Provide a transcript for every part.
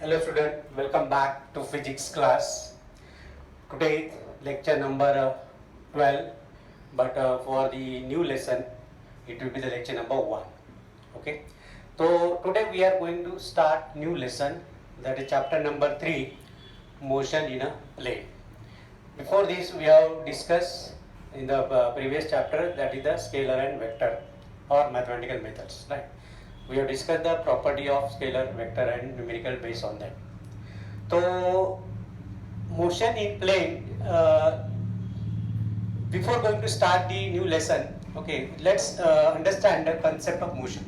Hello student, welcome back to physics class. Today lecture number 12, but for the new lesson it will be the lecture number 1. Okay, so today we are going to start new lesson, that is chapter number 3, motion in a plane. Before this we have discussed in the previous chapter, that is the scalar and vector or mathematical methods, right? We have discussed the property of scalar, vector and numerical based on that. So motion in plane, before going to start the new lesson, okay, let's understand the concept of motion.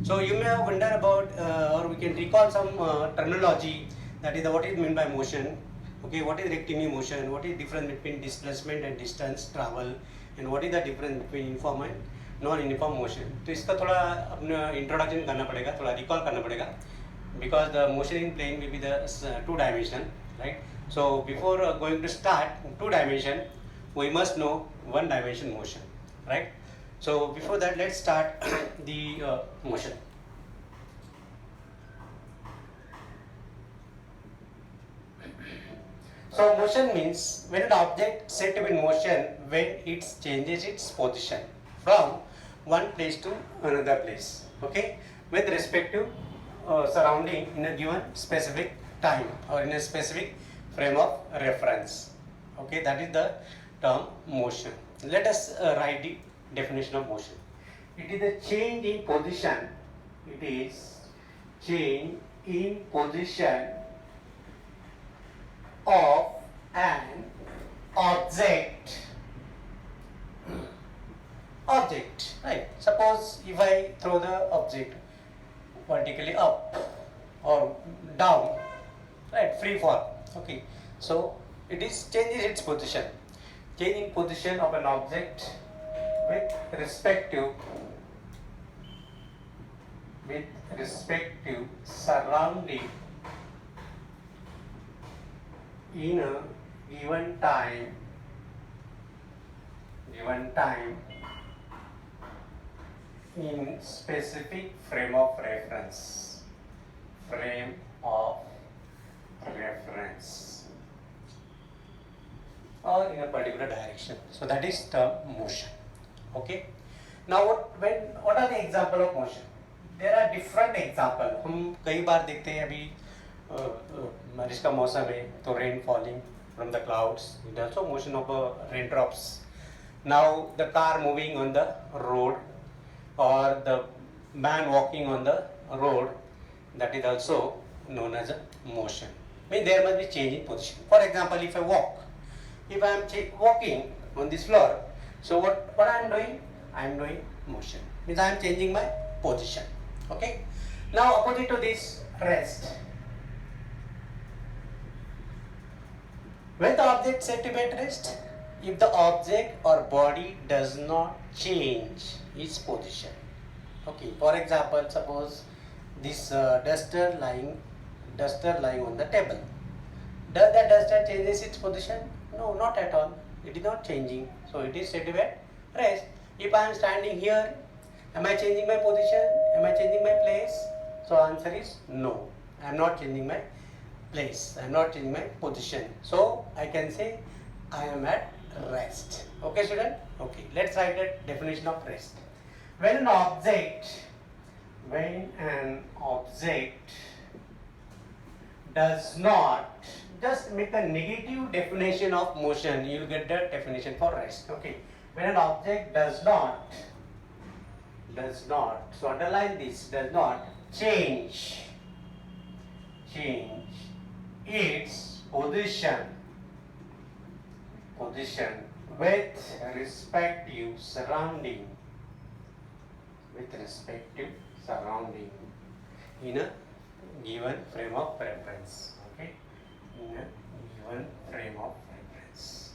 So you may have wondered about or we can recall some terminology, that is what is meant by motion. Okay, what is rectilinear motion, what is difference between displacement and distance travel, and what is the difference between uniform and non uniform motion. तो इसका थोड़ा अपना introduction करना पड़ेगा, थोड़ा recall करना पड़ेगा, because the motion in plane will be the two dimension, right? So before going to start two dimension, we must know one dimension motion, right? So before that, let's start the motion. So motion means when an object set to be in motion when it changes its position from one place to another place, okay, with respect to surrounding in a given specific time or in a specific frame of reference. Okay, that is the term motion. Let us write the definition of motion. It is a change in position. It is change in position of an object, right? Suppose if I throw the object vertically up or down, right, free fall, okay, so it is changes its position, changing position of an object with respect to surrounding in a given time in specific frame of reference or in a particular direction. So that is term motion. Okay, now what are the example of motion? There are different example. हम कई बार देखते हैं, अभी बारिश का मौसम है तो rain falling from the clouds, it also motion of raindrops. Now the car moving on the road or the man walking on the road, that is also known as a motion. I mean, there must be change in position. For example, if I am walking on this floor, so what I am doing? I am doing motion. Means I am changing my position. Okay. Now opposite to this, rest. When the object set to be at rest, if the object or body does not change its position. Okay, for example, suppose this duster lying on the table. Does the duster changes its position? No, not at all. It is not changing. So it is set to be at rest. If I am standing here, am I changing my position? Am I changing my place? So answer is no. I am not changing my place. I am not changing my position. So I can say I am at rest. Okay, student? Okay, let's write the definition of rest. When an object does not, just make a negative definition of motion, you will get the definition for rest. Okay, when an object does not, so underline this, does not change its position with respective surrounding in a given frame of reference. Okay, in a given frame of reference.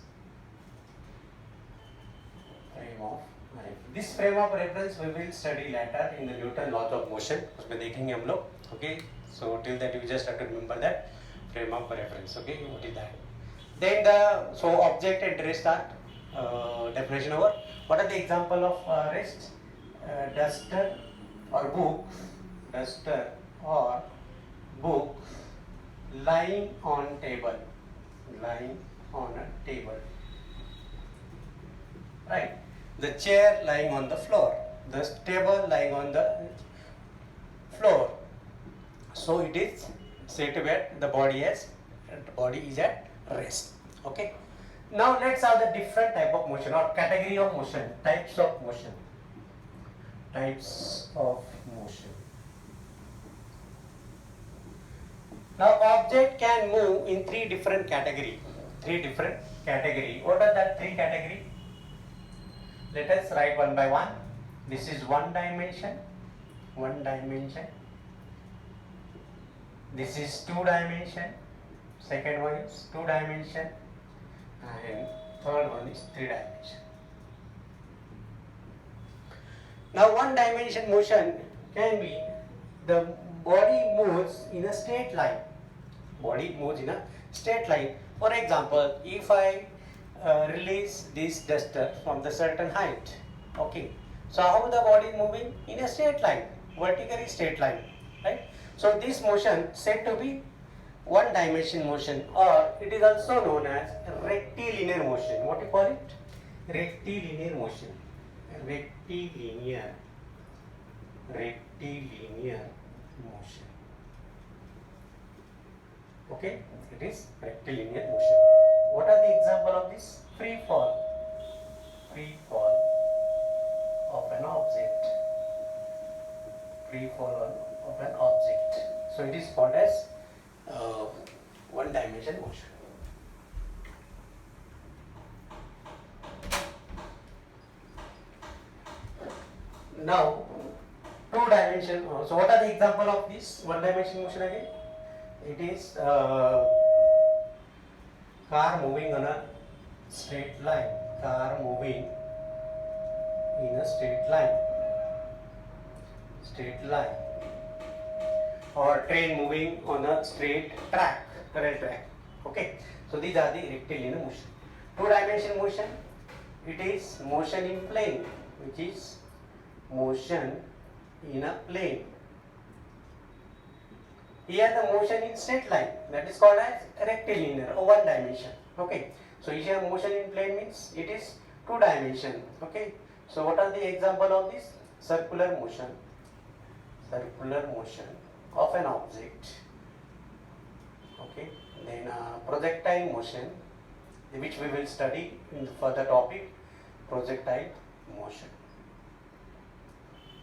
This frame of reference we will study later in the Newton laws of motion. उसमें देखेंगे हम लोग. Okay, so till that you just have to remember that frame of reference. Okay, what is that? Then object and rest are definition over. What are the example of rest? Duster or book lying on table, lying on a table, right? The chair lying on the floor, the table lying on the floor. So it is said to be the body is at rest. Okay. Now let's have the different type of motion or category of motion, types of motion. Types of motion. Now object can move in three different category. What are that three category? Let us write one by one. This is one dimension. This is two dimension. Second one is two dimension. And third one is three dimension. Now one dimension motion can be the body moves in a straight line. For example, if I release this duster from the certain height, okay, so how the body is moving in a straight line, vertically straight line, right? So this motion said to be one dimension motion, or it is also known as rectilinear motion. What do you call it? Rectilinear motion. Rectilinear motion. Okay, it is rectilinear motion. What are the example of this? Free fall of an object. So it is called as one dimension motion. Now, two dimension. So what are the example of this one dimension motion again? It is car moving on a straight line. Or train moving on a straight track, rail track. Okay, so these are the rectilinear motion. Two dimension motion, it is motion in plane, which is motion in a plane. Here the motion in straight line, that is called as rectilinear or one dimension. Okay, so here motion in plane means it is two dimension. Okay, so what are the example of this? Circular motion of an object. Okay, then projectile motion, which we will study in the further topic, projectile motion.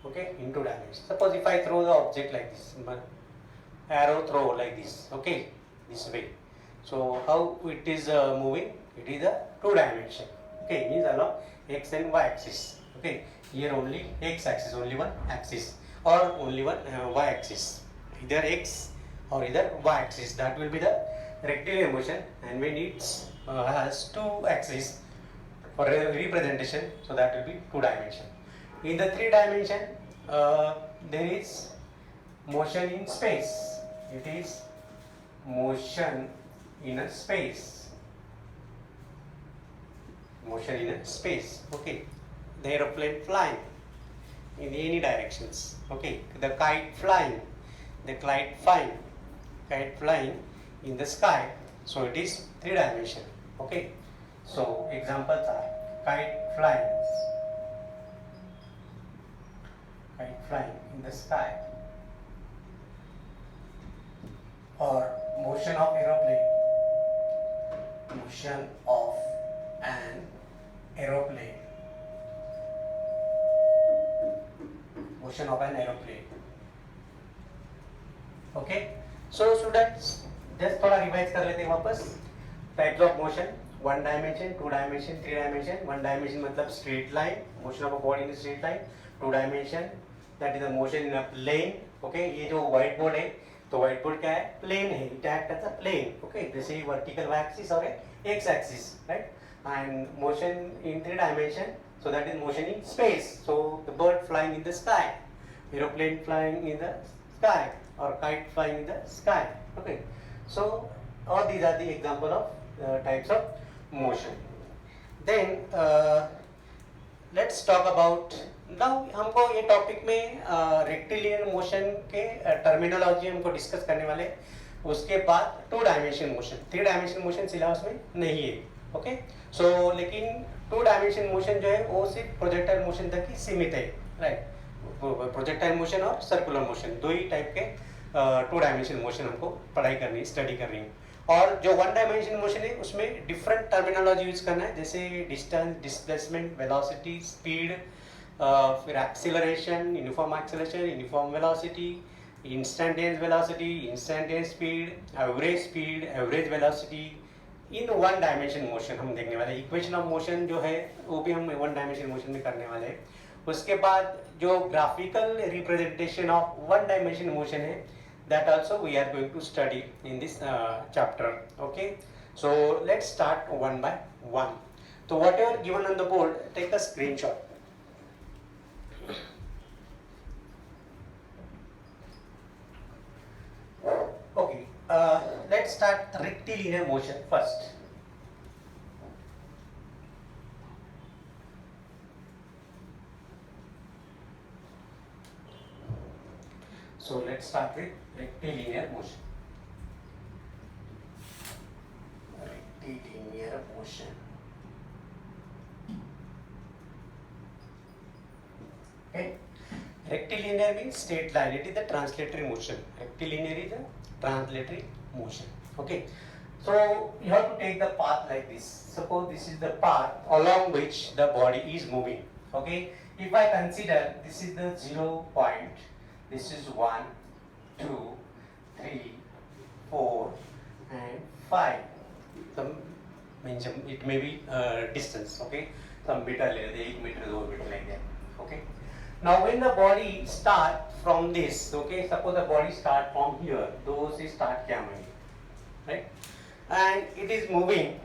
Okay, in two dimensions. Suppose if I throw the object like this, arrow throw like this, okay, this way. So how it is moving? It is a two dimension. Okay, means along x and y axis. Okay, here only x axis, only one axis, or only one y axis. Either x or either y axis. That will be the rectilinear motion, and when it has two axes for representation, so that will be two dimension. In the three dimension, there is motion in space. It is motion in a space. Okay, the aeroplane flying in any directions. Okay, the kite flying in the sky. So it is three dimension. Okay, so examples are kite flying in the sky, or motion of an aeroplane. Okay, so students, just थोड़ा revise कर लेते हैं वापस. Types of motion: one dimension, two dimension, three dimension. One dimension मतलब straight line, motion of a body in a straight line. Two dimension, that is the motion in a plane. Okay, ये जो white board है, तो white board क्या है? Plane है. It acts as a plane. Okay, जैसे vertical axis और x axis, right? And motion in three dimension, so that is motion in space. So the bird flying in the sky, aeroplane flying in the sky, or kite flying in the sky. Okay, so all these are the example of types of motion. Then let's talk about, now हमको ये topic में rectilinear motion के terminology हमको discuss करने वाले. उसके बाद 2 dimension motion, 3 dimension motion syllabus में नहीं है, ओके। सो लेकिन 2 डायमेंशन मोशन जो है वो सिर्फ प्रोजेक्टाइल मोशन तक ही सीमित है, राइट। प्रोजेक्टाइल मोशन और सर्कुलर मोशन, दो ही टाइप के 2 डायमेंशन मोशन हमको पढ़ाई करनी है, स्टडी करनी है। और जो 1 डायमेंशन मोशन है उसमें डिफरेंट टर्मिनोलॉजी यूज करना है, जैसे डिस्टेंस, डिस्प्लेसमेंट, वेलोसिटी, स्पीड, फिर acceleration, uniform acceleration, uniform velocity, instantaneous velocity, instantaneous speed, average velocity इन 1 डायमेंशन मोशन हम देखने वाले। इक्वेशन ऑफ मोशन जो है वो भी हम 1 डायमेंशन मोशन में करने वाले हैं। उसके बाद जो graphical representation of 1 dimension motion है, that also we are going to study in this chapter, okay. So let's start one by one. So whatever given on the board, take a screenshot. Okay, let's start rectilinear motion first. So let's start with rectilinear motion. Rectilinear motion. Okay. Rectilinear means straight line. It is the translatory motion. Rectilinear is a translatory motion. Okay. So you have to take the path like this. Suppose this is the path along which the body is moving. Okay. If I consider this is the 0 point. This is 1, 2, 3, 4, and 5. Some means it may be distance, okay? Some meter, 1 meter, 2 meter like that, okay? Now when the body start from this, okay? Suppose the body start from here, those is start camera, right? And it is moving,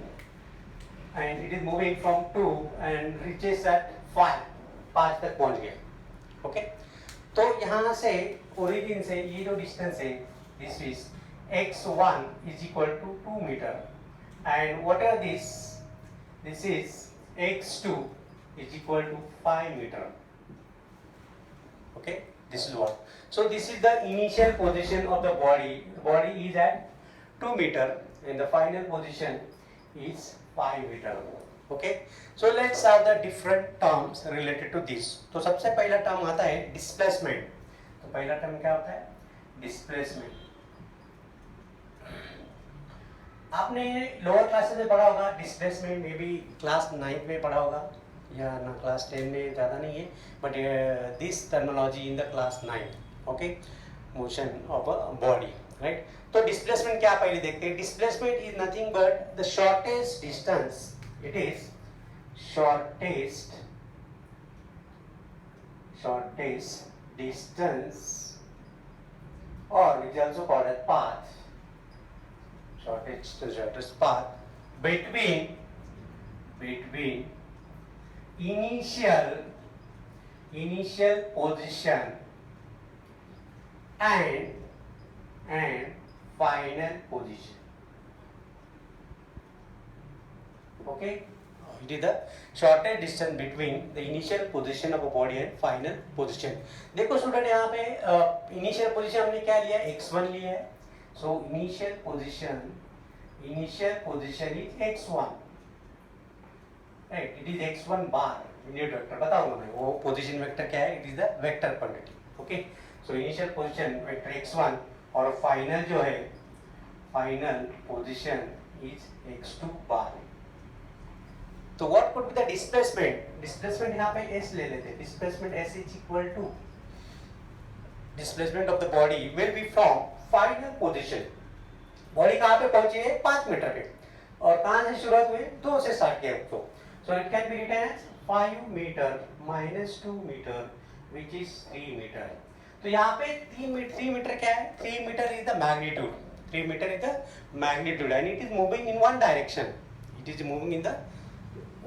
from 2 and reaches at 5, 5 तक पहुंच गया, okay? तो यहाँ से origin से ये जो distance है, this is x1 is equal to 2 metre and what are this is x2 is equal to 5 metre, okay. This is what, so this is the initial position of the body is at 2 metre and the final position is 5 metre, okay. So let's have the different terms related to this. तो सबसे पहला term आता है displacement. तो पहला term क्या होता है? डिस्प्लेसमेंट। आपने लोअर क्लासेस में पढ़ा होगा डिस्प्लेसमेंट, मे बी क्लास 9 में पढ़ा होगा या ना क्लास 10 में, ज़्यादा नहीं है, but this terminology in the class 9, okay. Motion of a body, right. तो डिस्प्लेसमेंट क्या पहले देखते हैं। Displacement is nothing but the shortest distance, it is shortest distance, or it is also called as path, shortest path between initial position and final position, okay. It is the shortest distance between the initial position of a body and final position. देखो student, यहाँ पे initial position हमने क्या लिया है? x1 लिया है। So initial position is x1, right. It is x1 bar unit vector, बताऊंगा मैं वो पोजीशन वेक्टर क्या है। It is the vector quantity, okay. So initial position vector x1 और फाइनल जो है, final position is x2 bar. तो what could be the displacement? Displacement यहाँ पे s ले लेते हैं। Displacement s is equal to displacement of the body will be from final position. Body कहाँ पे पहुंची है? 5 मीटर पे, और कहाँ से शुरुआत हुई? 2 से स्टार्ट किया तो। So it can be written as 5 metre minus 2 metre which is 3 metre. तो यहाँ पे 3 मीटर क्या है? 3 metre is the magnitude, 3 metre is the magnitude and it is moving in one direction. It is moving in the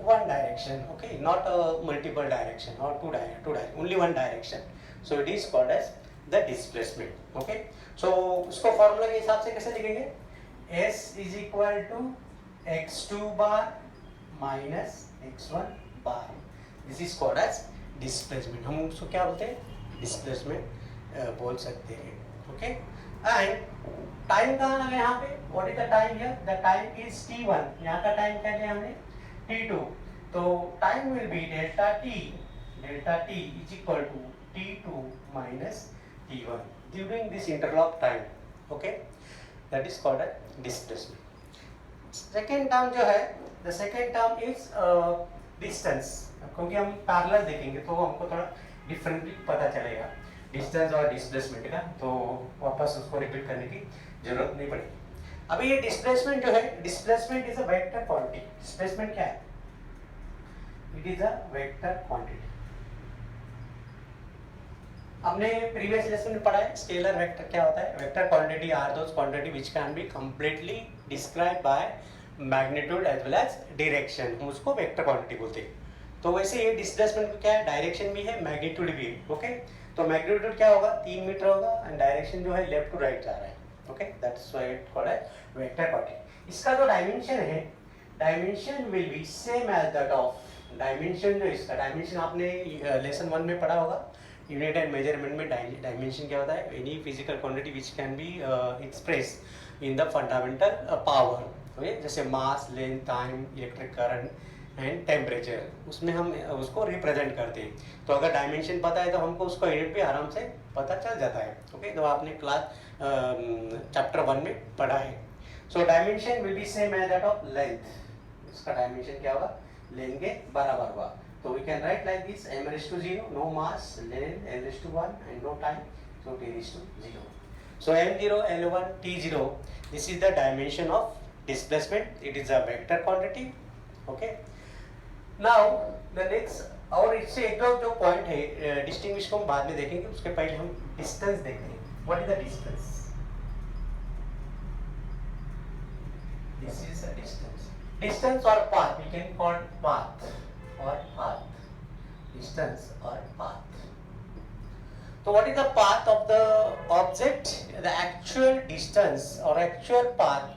one direction, okay, not multiple direction or two direction, only one direction. So it is called as the displacement, okay. So उसको formula के हिसाब से कैसे लिखेंगे? S is equal to x2 bar minus x1 bar. This is called as displacement. हम उसको क्या बोलते हैं? Displacement बोल सकते हैं, okay. एंड टाइम कहाँ लगा यहाँ पे, what is the time here, the time is t1, यहाँ का टाइम क्या लिया हमने t2, तो time will be delta t is equal to t2 minus t1 during this interlock time. Okay, that is called a displacement. Second term जो है, the second term is distance. क्योंकि हम पैरेलल देखेंगे तो हमको थोड़ा डिफरेंटली पता चलेगा डिस्टेंस और डिस्प्लेसमेंट का, तो वापस उसको रिपीट करने की जरूरत नहीं पड़ेगी. अभी ये डिस्प्लेसमेंट जो है, displacement is a vector quantity. Displacement क्या है, it is a vector quantity. हमने प्रीवियस लेसन में पढ़ा है स्केलर वेक्टर क्या होता है. Vector quantity are those quantity which can be completely describe by magnitude as well as direction, हम उसको वेक्टर क्वांटिटी बोलते हैं. तो वैसे ये डिस्प्लेसमेंट को क्या है, डायरेक्शन भी है, मैग्नीट्यूड भी है. ओके, तो मैग्नीट्यूड क्या होगा, 3 मीटर होगा, एंड डायरेक्शन जो है लेफ्ट टू राइट जा रहा है. Okay, that's why it called as vector quantity. इसका जो डायमेंशन है, dimension will be same as that of, dimension जो इसका डायमेंशन आपने लेसन 1 में पढ़ा होगा. यूनिट एंड मेजरमेंट में डायमेंशन क्या होता है, any physical quantity which can be express in the fundamental power. Okay, जैसे mass, length, time, electric current and temperature, उसमें हम उसको रिप्रेजेंट करते हैं. तो अगर डायमेंशन पता है तो हमको उसको यूनिट भी आराम से पता चल जाता है. ओके, तो आपने क्लास चैप्टर 1 में पढ़ा है. So dimension will be same as that of length. इसका डायमेंशन क्या होगा, लेंथ के बराबर होगा. So we can write like this: m raised to 0, no mass, length n raised to 1, and no time, so t raised to 0. So m0, l1, t0, this is the dimension of displacement. It is a vector quantity. Okay. Now the next और इससे एक जो point है distinguish को हम बाद में देखेंगे, उसके पहले हम डिस्टेंस देखते हैं. What is the distance? This is a distance. Distance और path, we can call path or path, distance or path. So what is the path of the object? The actual distance or actual path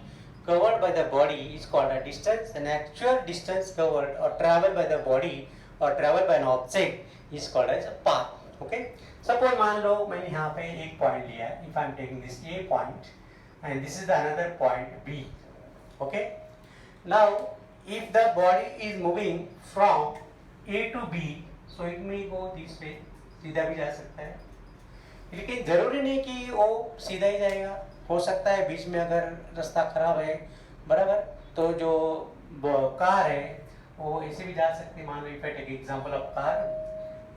covered by the body is called a distance, and actual distance covered or traveled by the body or traveled by an object is called as a path. Okay, suppose मान लो मैंने यहाँ पे एक point लिया है. If I am taking this A point and this is the another point B. Okay, now if the body is moving from A to B, so it may go this way, सीधा भी जा सकता है. लेकिन जरूरी नहीं कि वो सीधा ही जाएगा, हो सकता है बीच में अगर रास्ता खराब है, बराबर, तो जो कार है वो ऐसे भी जा सकती है. मान लो if I take example of car,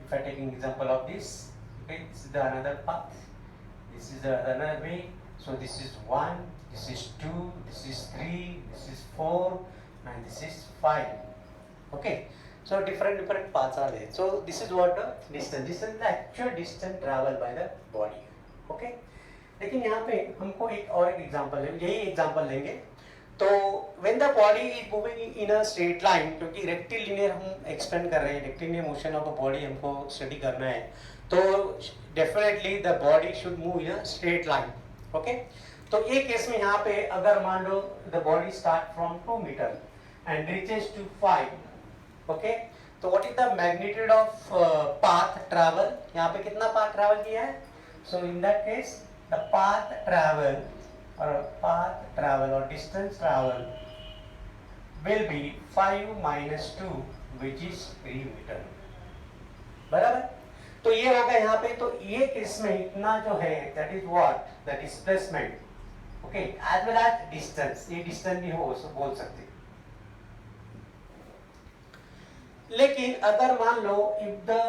if I taking example of this, okay, this is the another path, this is the another way. So this is 1, this is 2, this is 3, this is 4, and this is 5. Okay, so different paths are there. So this is what the distance. This is the actual distance traveled by the body. Okay, लेकिन यहाँ पे हमको एक और एक example है, यही example लेंगे. तो when the body is moving in a straight line, क्योंकि रेक्टिलिनियर हम एक्सपेंड कर रहे हैं, rectilinear motion of a body हमको स्टडी करना है, तो definitely the body should move in a straight line. Okay, तो ये केस में यहाँ पे अगर मान लो the body start from 2 meter and reaches to 5. Okay, तो what is the magnitude of path travel? यहाँ पे कितना path travel किया है? So in that case the path travel or distance travel will be 5 minus 2, which is 3 meter. बराबर, तो ये होगा यहाँ पे. तो ये केस में इतना जो है, that is what the displacement. Okay, as well as distance, ये distance भी हो बोल सकते. लेकिन अगर मान लो if the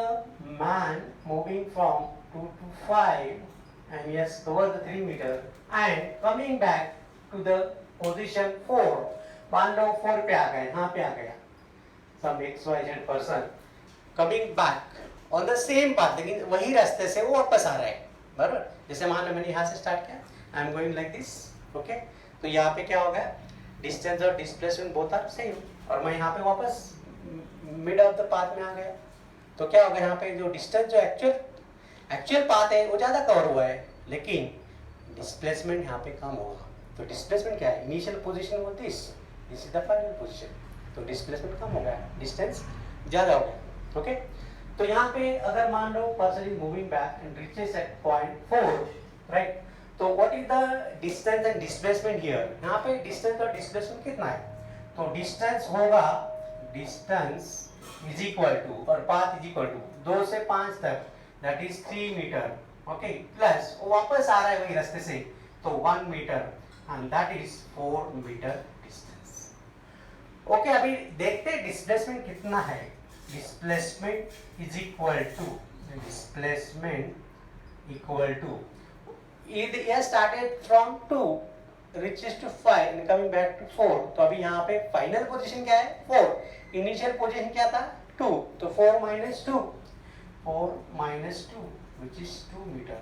man moving from 2 to 5 and he has covered the 3 meter and coming back to the position 4, मान लो 4 पे आ गए, यहाँ पे आ गया some XYZ person coming back on the same path, लेकिन वही रास्ते से वो वापस आ रहा है, बराबर. जैसे मान लो मैंने यहाँ से स्टार्ट किया, I am going like this. Okay, तो यहाँ पे क्या होगा, डिस्टेंस और डिस्प्लेसमेंट बोथ आर सेम, और मैं यहाँ पे वापस मिड ऑफ द पाथ में आ गया. तो क्या होगा, यहाँ पे जो डिस्टेंस जो एक्चुअल पाथ है वो ज़्यादा कवर हुआ है, लेकिन डिस्प्लेसमेंट यहाँ पे कम होगा. तो डिस्प्लेसमेंट क्या है, इनिशियल पोजीशन वो this is the final position, तो डिस्प्लेसमेंट कम हो गया, डिस्टेंस ज़्यादा हो गया. ओके, तो यहाँ पे अगर मान लो person is moving back and reaches at point 4, right, तो what is the distance and displacement here, यहाँ पे डिस्टेंस और डिस्प्लेसमेंट कितना है, तो डिस्टेंस होगा, डिस्टेंस इज इक्वल टू और पाथ इज इक्वल टू 2 से 5 तक that is 3 metre, okay, plus वापस आ रहा है वही रास्ते से तो 1 metre and that is 4 metre distance. Okay, अभी देखते हैं डिस्प्लेसमेंट कितना है। Displacement is equal to, displacement equal to, ये started from 2 reaches to 5 and coming back to 4, तो अभी यहाँ पे फाइनल पोजीशन क्या है 4, इनिशियल पोजीशन क्या था 2, तो 4 minus 2 which is 2 metre,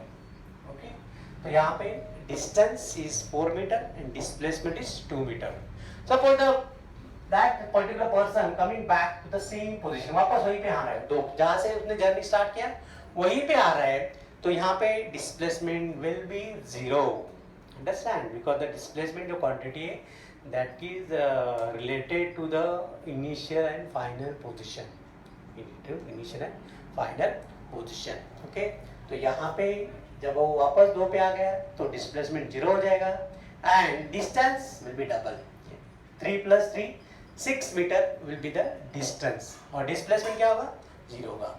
okay, तो यहाँ पे distance is 4 metre and displacement is 2 metre. Suppose that particular person coming back to the same position, वापस वहीं पे आ रहा है, दो जहाँ से उसने जर्नी स्टार्ट किया वहीं पे आ रहा है, तो यहाँ पे displacement will B 0, understand, because the displacement जो quantity है that is related to the initial and final position, initial and final position, okay, तो यहाँ पे जब वो वापस 2 पे आ गया तो displacement 0 हो जाएगा and distance will be double, 3 plus 3 6 meter will be the distance और displacement क्या होगा 0 होगा।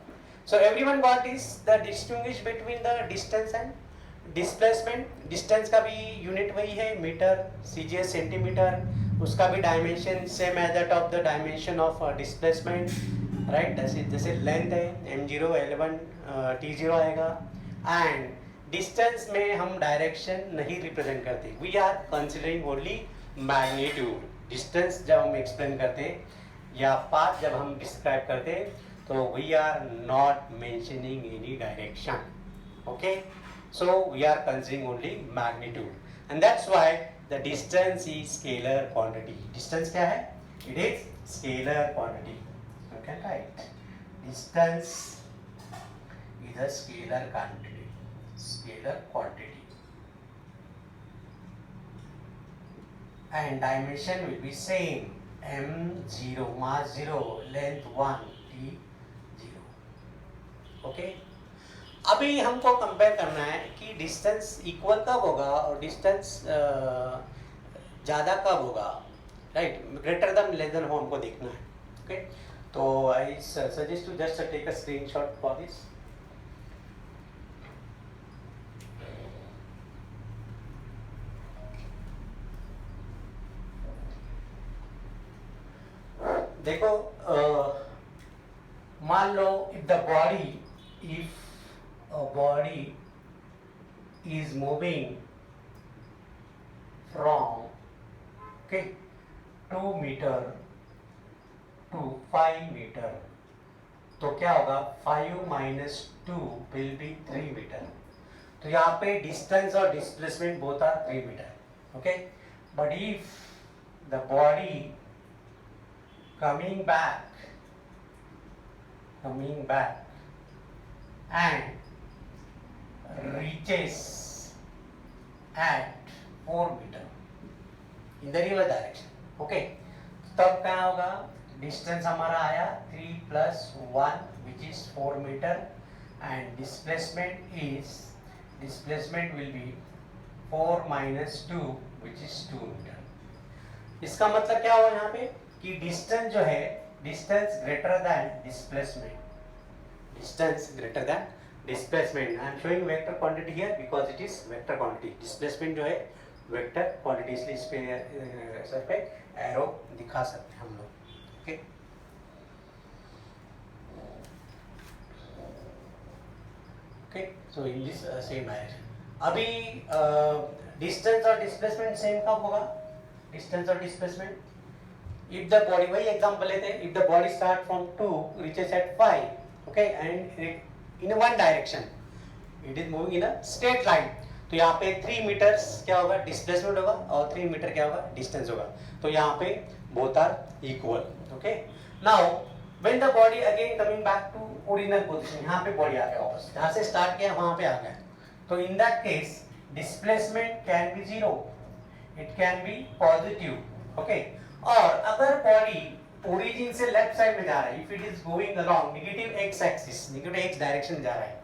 So everyone got is the distinguish between the distance and displacement, distance का भी यूनिट वही है मीटर, सीजीएस सेंटीमीटर, उसका भी dimension same as that of the dimension of displacement, right, जैसे लेंथ है m0 l1 t0 आएगा एंड डिस्टेंस में हम डायरेक्शन नहीं रिप्रेजेंट करते, we are considering only magnitude. Distance जब हम एक्सप्लेन करते या पाथ जब हम डिस्क्राइब करते तो we are not mentioning any direction, okay, so we are considering only magnitude and that's why the distance is scalar quantity। distance क्या है, it is scalar quantity, okay, right, distance is a scalar quantity, scalar quantity and dimension will be same, m0 mass 0 length 1 t0, okay। अभी हमको compare करना है कि distance equal कब होगा और डिस्टेंस ज़्यादा कब होगा, right, greater than less than हो हमको देखना है, ओके, तो I suggest to just take a screenshot for this. देखो मान लो if the body, if a body is moving from, okay, 2 meter to 5 meter, तो क्या होगा 5 minus 2 will be 3 meter, तो यहाँ पे डिस्टेंस और displacement both are 3 meter, okay, but if the body coming back and reaches at 4 meter in the reverse direction, okay, तब क्या होगा, डिस्टेंस हमारा आया 3 plus 1 which is 4 meter and displacement will be 4 minus 2 which is 2 meter। इसका मतलब क्या हुआ यहाँ पे कि डिस्टेंस जो है, distance greater than displacement, distance greater than displacement, I am showing vector quantity here because it is vector quantity, displacement जो है vector quantity, इसलिए इस पे सर पे एरो दिखा सकते हैं हम लोग, okay, okay, so in this same direction. अभी डिस्टेंस और डिस्प्लेसमेंट सेम कब होगा, डिस्टेंस और डिस्प्लेसमेंट, इफ द बॉडी, वही एग्जांपल लेते हैं, if the body start from 2 reaches at 5, okay, and in one direction it is moving in a straight line, तो यहाँ पे 3 मीटर्स क्या होगा डिस्प्लेसमेंट होगा और 3 मीटर क्या होगा डिस्टेंस होगा, तो यहाँ पे both are equal, okay. Now when the body again coming back to original position, यहाँ पे बॉडी आ गया वापस, जहाँ से स्टार्ट किया वहाँ पे आ गया, तो इन that case displacement can B 0, it can B positive, okay, और अगर बॉडी ओरिजिन से लेफ्ट साइड में जा रहा है, if it is going along negative x axis, negative x direction में जा रहा है,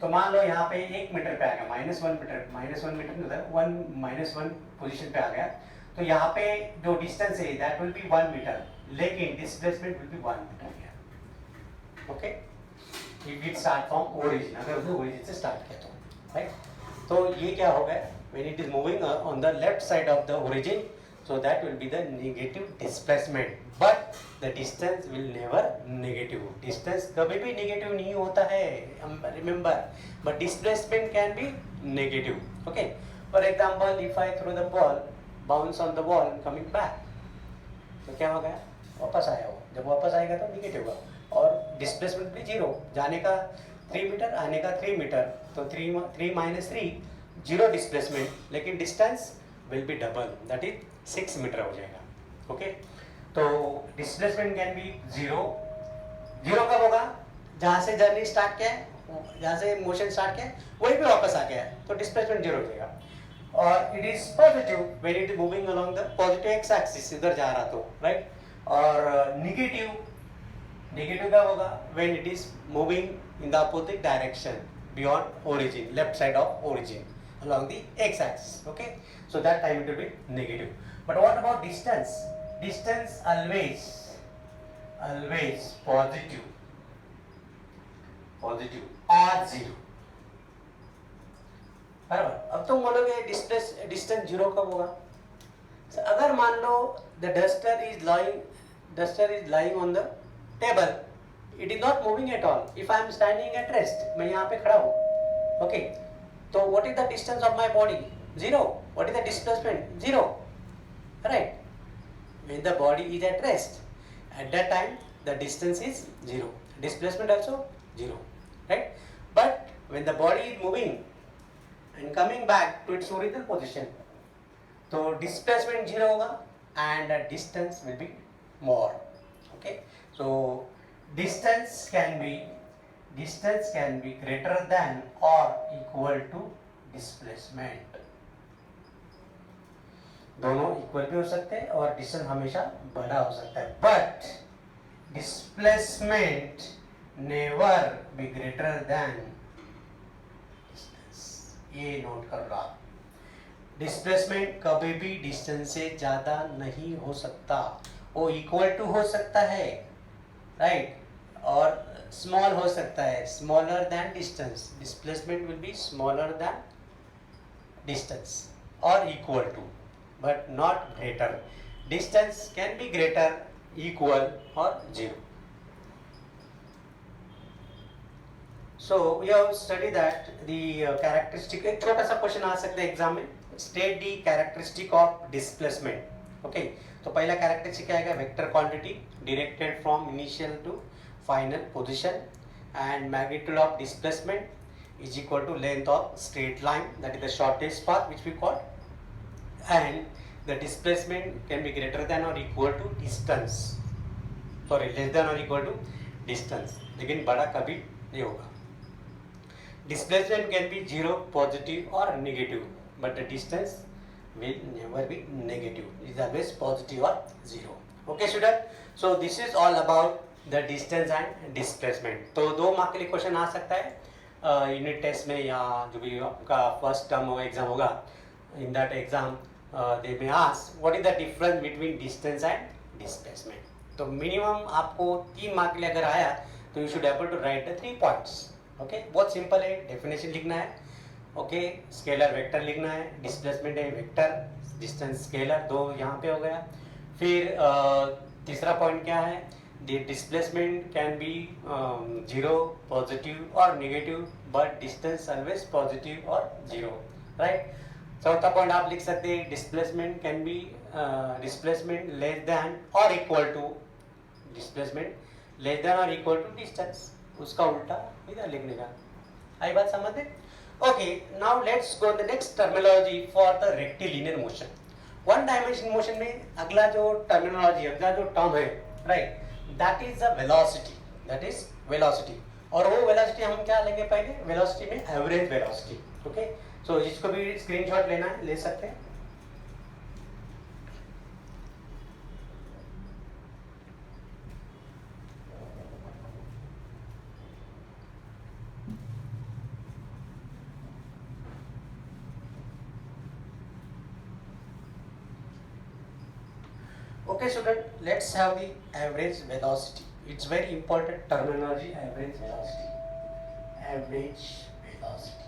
तो मान लो यहाँ पे 1 मीटर पे आ गया, -1 मीटर मतलब 1 - 1 पोजीशन पे आ गया, तो यहाँ पे जो डिस्टेंस है दैट विल बी 1 मीटर, लेकिन displacement will be 1 metre. Okay, if it start from origin, अगर उसने ओरिजिन से स्टार्ट किया तो राइट। तो ये क्या हो गया, when it is moving on the left side of the origin, so that will be the negative displacement, but the distance will never negative, distance कभी भी negative नहीं होता है, remember, but displacement can be negative. Okay, for example, if I throw the ball bounce on the wall and coming back, तो क्या हो गया, वापस आया वो, जब वापस आएगा तो नेगेटिव होगा, और डिस्प्लेसमेंट भी जीरो, जाने का 3 मीटर आने का 3 मीटर, तो 3 - 3 जीरो डिस्प्लेसमेंट, लेकिन distance will be double, that is 6 metre हो जाएगा। ओके, तो displacement can be zero, zero कब होगा, जहाँ से जर्नी स्टार्ट किया है, जहाँ से मोशन स्टार्ट किया है वहीं पे वापस आ गया है, तो डिस्प्लेसमेंट जीरो हो जाएगा। और it is positive when it is moving along the positive x axis, इधर जा रहा तो राइट। और नेगेटिव, नेगेटिव कब होगा, when it is moving in the opposite direction beyond origin, left side of origin along the x-axis. Okay, so that time it will be negative. But what about distance? Distance always positive or zero. बराबर। अब तुम बोलोगे distance zero कब होगा, so, अगर मान लो the duster is lying on the table, it is not moving at all. If I am standing at rest, मैं यहाँ पे खड़ा हूँ, okay, so what is the distance of my body? Zero. What is the displacement? Zero. Right? When the body is at rest, at that time the distance is zero. Displacement also zero. Right? But when the body is moving and coming back to its original position, so displacement zero होगा and the distance will be more. Okay? So distance can be greater than or equal to displacement. दोनों equal भी हो सकते हैं और distance हमेशा बड़ा हो सकता है, but displacement never be greater than distance. ये नोट कर लो आप, डिस्प्लेसमेंट कभी भी डिस्टेंस से ज्यादा नहीं हो सकता, वो इक्वल टू हो सकता है राइट, और स्मॉल हो सकता है, smaller than distance, displacement will be smaller than distance और equal to, but not greater. Distance can be greater, equal और zero. So we have study that the characteristic, एक छोटा सा क्वेश्चन आ सकता है एग्जाम में, state the characteristic of displacement. Okay, तो पहला कैरेक्टरिस्टिक क्या आएगा, vector quantity directed from initial to final position, and magnitude of displacement is equal to length of straight line, that is the shortest path which we call, and the displacement can be greater than or equal to distance, sorry less than or equal to distance, लेकिन बड़ा कभी नहीं होगा। displacement can be zero, positive or negative, but the distance will never be negative, it is always positive or zero. Okay student, so this is all about the distance and displacement. तो 2 mark के लिए question आ सकता है unit test में, या जो भी आपका फर्स्ट टर्म होगा एग्जाम होगा, in that exam they may ask what is the difference between distance and displacement. तो मिनिमम आपको 3 मार्क के लिए अगर आया तो you should able to write the 3 points. Okay, बहुत सिंपल है, डेफिनेशन लिखना है, ओके, स्केलर वेक्टर लिखना है, डिस्प्लेसमेंट है वेक्टर, डिस्टेंस स्केलर, 2 यहाँ पे हो गया। फिर तीसरा पॉइंट क्या है, the displacement can be zero, positive or negative, but distance always positive or zero, right? चौथा पॉइंट आप लिख सकते हैं, displacement can be displacement less than और equal to, displacement less than और इक्वल टू डिस्टेंस, उसका उल्टा इधर लिखने का। आई बात समझ में? Okay, now let's go the next terminology for the rectilinear motion. One dimension motion में अगला जो टर्मिनोलॉजी, अगला जो टर्म है right, that is the velocity, that is velocity, और वो वेलोसिटी हम क्या लेंगे, पहले वेलोसिटी में एवरेज वेलोसिटी। ओके, सो इसको भी स्क्रीनशॉट लेना है, ले सकते हैं। Okay student, let's have the average velocity. It's very important terminology, average velocity. Average velocity.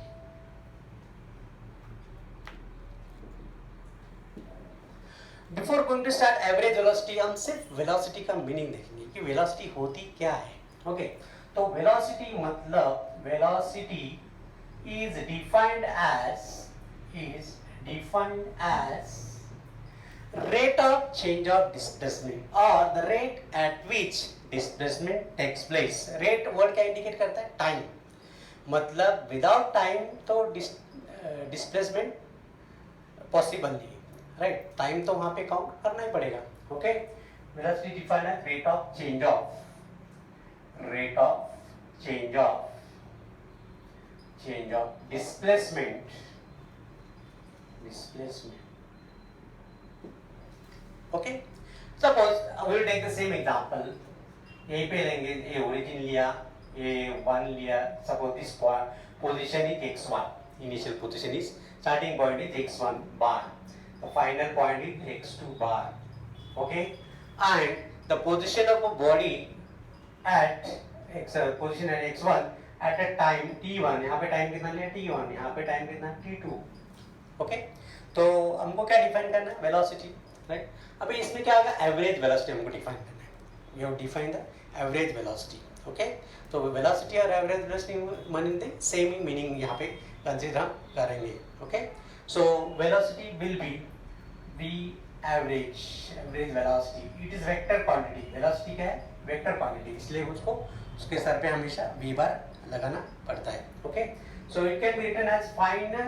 Before going to start average velocity, हम सिर्फ velocity का meaning देखेंगे कि velocity होती क्या है. Okay, तो velocity मतलब velocity is defined as rate of change of displacement or the rate at which displacement takes place. Rate word क्या indicate करता है? Time. मतलब without time तो displacement possible नहीं, राइट? टाइम तो वहां पे काउंट करना ही पड़ेगा. Okay, velocity defined as rate of change of displacement. Okay, suppose I will take the same example. यहीं पे लेंगे, ये ओरिजिन लिया, ये 1 लिया. Suppose this position is x1. Initial position is, starting point is x1 bar. The final point is x2 bar. Okay, and the position of a body at position at x1 at a time t1. यहाँ पे time कितना लिया? t1. यहाँ पे time कितना? t2. Okay, तो हमको क्या डिफाइन करना है? Velocity, right? अभी इसमें क्या होगा? एवरेज वेलोसिटी हमको डिफाइन करना है. We have define the average velocity. Okay, तो वेलोसिटी और एवरेज वेलोसिटी मानेंगे सेम ही मीनिंग यहाँ पे कंसीडर हम करेंगे. Okay, so velocity will be v average velocity. It is vector quantity. velocity क्या है? वेक्टर क्वांटिटी, इसलिए उसको उसके सर पे हमेशा v बार लगाना पड़ता है. Okay, so it can be written as final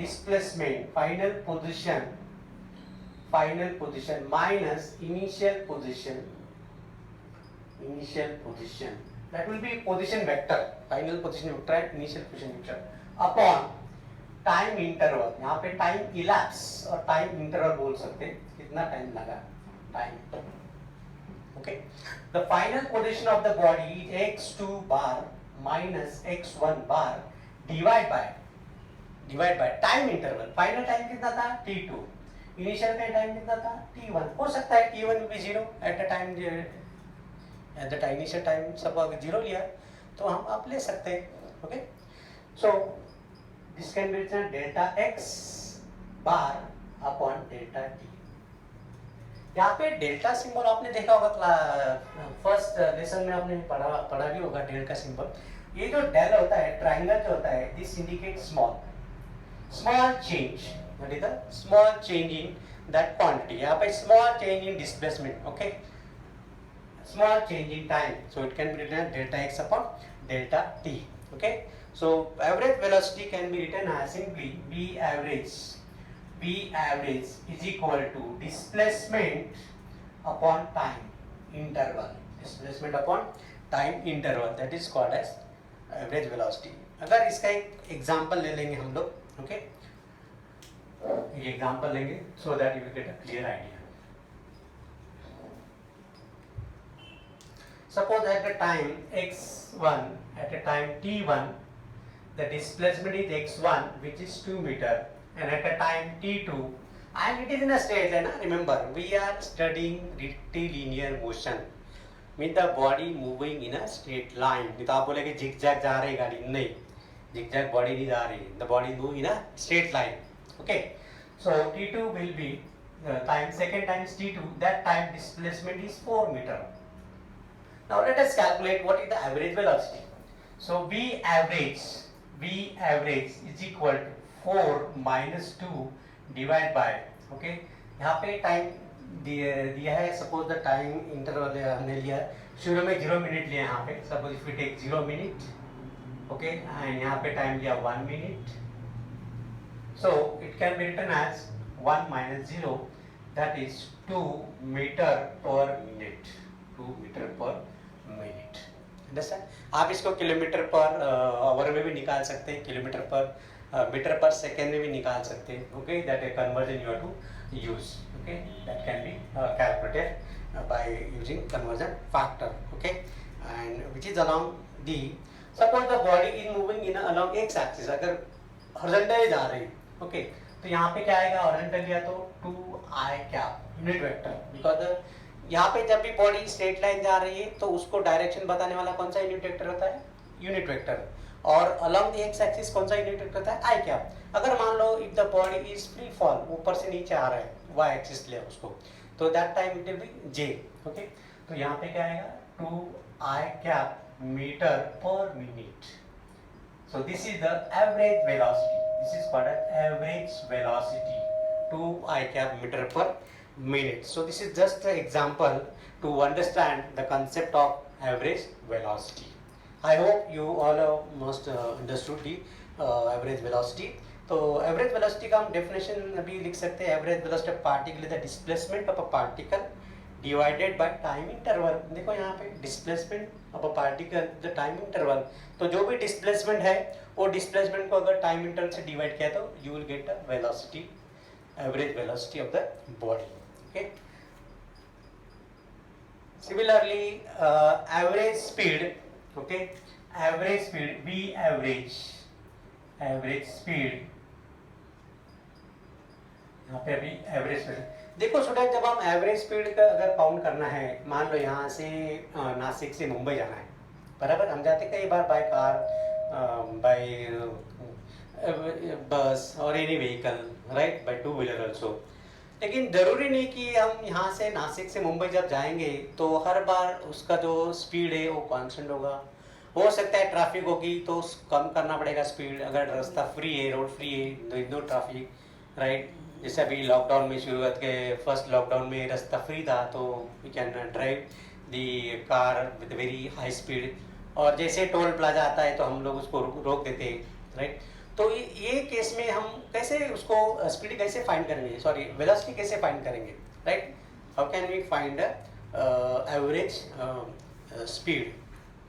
displacement, final position minus initial position. That will be position vector. Final position vector and initial position vector upon time interval. यहाँ पे time elapse और time interval बोल सकते हैं, कितना time लगा, time. Okay, the final position of the body is x2 bar minus x1 bar divide by time interval. Final time कितना था? t2. इनिशियल का टाइम कितना था? t1. हो सकता है t1 भी 0 at the time initial time. सब अगर 0 लिया तो हम आप ले सकते हैं. Okay, so this can be written delta x bar upon delta t. यहाँ पे डेल्टा सिंबल आपने देखा होगा, फर्स्ट लेसन में आपने पढ़ा भी होगा डेल्टा सिंबल. ये जो डेल होता है, ट्रायंगल जो होता है, this indicate small change. What is the small change in that quantity. यहाँ पे small change in displacement. Okay, small change in time. So it can be written delta x upon delta t. Okay, so average velocity can be written as simply v average is equal to displacement upon time interval. That is called as average velocity. अगर इसका एक example ले लेंगे हम लोग. Okay, ये example लेंगे so that you will get a clear idea. Suppose at the time x1, at a time t1, the displacement is x1 which is 2 meter, and at a time t2, and it is in a straight line. Remember, we are studying rectilinear motion, mean the body moving in a straight line. नहीं तो आप बोलेंगे zigzag जा रही गाड़ी, नहीं, zigzag body नहीं जा रही, the body move in a straight line. Okay, so t2 will be second times t2, that time displacement is 4 meter. Now let us calculate what is the average velocity. So v average is equal to 4 minus 2 divided by, okay, यहाँ पे time दिया है. Suppose the time interval हमने लिया, शुरू में 0 minute लिया. यहाँ पे suppose if we take 0 minute, okay, and यहाँ पे टाइम लिया 1 minute. So it can be written as 1 minus 0, that is 2 meter per minute. Understand? आप इसको किलोमीटर पर आवर में भी निकाल सकते हैं, किलोमीटर पर मीटर पर सेकेंड में भी निकाल सकते हैं. Okay, that a conversion you have to use. Okay, that can be calculated by using conversion factor. Okay, and which is along the, suppose the body is moving in along X axis. अगर horizontally जा रही, okay, तो यहाँ पे क्या आएगा, horizontal लिया तो 2i cap unit vector, because यहाँ पे जब भी बॉडी स्ट्रेट लाइन जा रही है तो उसको डायरेक्शन बताने वाला कौन सा यूनिट वेक्टर होता है, यूनिट वेक्टर। और अलोंग द एक्स एक्सिस कौन सा यूनिट वेक्टर होता है, आई कैप। अगर मान लो if the body is free fall, ऊपर से नीचे आ रहा है, वाई एक्सिस लिया उसको, तो that time it will be J. Okay, तो यहाँ पे क्या आएगा 2i cap metre per minute. So this is the average velocity. This is called as average velocity, 2i cap meter per minute. So this is just an example to understand the concept of average velocity. I hope you all have must understood the average velocity. तो average velocity का हम definition अभी लिख सकते हैं, average velocity of particle is the displacement of a particle divided by time interval. देखो यहाँ पे displacement of a particle the time interval, तो जो भी डिस्प्लेसमेंट है वो डिस्प्लेसमेंट को अगर टाइम इंटरवल से डिवाइड किया तो you will get the velocity, average velocity of the body. Okay, similarly average speed, okay, average speed v average, average speed यहाँ पे अभी एवरेज स्पीड देखो स्टूडेंट, जब हम एवरेज स्पीड का अगर काउंट करना है, मान लो यहाँ से नासिक से मुंबई जाना है, बराबर, हम जाते कई बार बाय कार, बाय बस और any vehicle, right, by two wheeler also. लेकिन ज़रूरी नहीं कि हम यहाँ से नासिक से मुंबई जब जाएंगे तो हर बार उसका जो स्पीड है वो कांस्टेंट होगा। हो सकता है ट्रैफिक होगी तो कम करना पड़ेगा स्पीड, अगर रास्ता फ्री है, रोड फ्री है, नो ट्रैफिक, राइट। जैसे अभी लॉकडाउन में शुरुआत के फर्स्ट लॉकडाउन में रास्ता फ्री था तो we can drive the car with very high speed, और जैसे टोल प्लाजा आता है तो हम लोग उसको रोक देते हैं, राइट। तो ये केस में हम कैसे उसको स्पीड कैसे फाइंड करेंगे, सॉरी वेलोसिटी कैसे फाइंड करेंगे, right. How can we find average speed,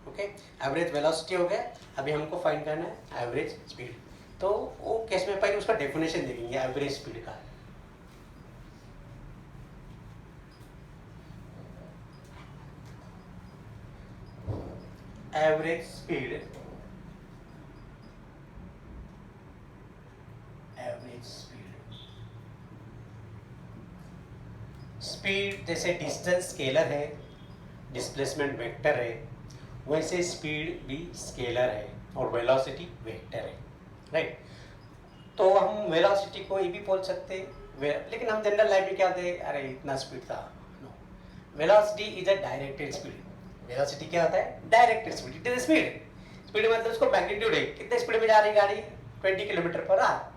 okay, average velocity हो गया, अभी हमको फाइंड करना है एवरेज स्पीड। तो वो केस में पहले उसका डेफिनेशन देखेंगे एवरेज स्पीड का। Average speed, average speed, speed जैसे डिस्टेंस स्केलर है, डिस्प्लेसमेंट वेक्टर है, वैसे स्पीड भी स्केलर है और वेलोसिटी वेक्टर है, राइट। तो हम वेलोसिटी को ये भी बोल सकते हैं, लेकिन हम जनरल लाइफ में क्या होते हैं, अरे इतना स्पीड था, no, velocity is a directed speed. Velocity क्या होता है, directed speed, it is speed. Speed मतलब उसको मैग्नीट्यूड है, कितने स्पीड में जा रही गाड़ी, 20 किलोमीटर पर आवर,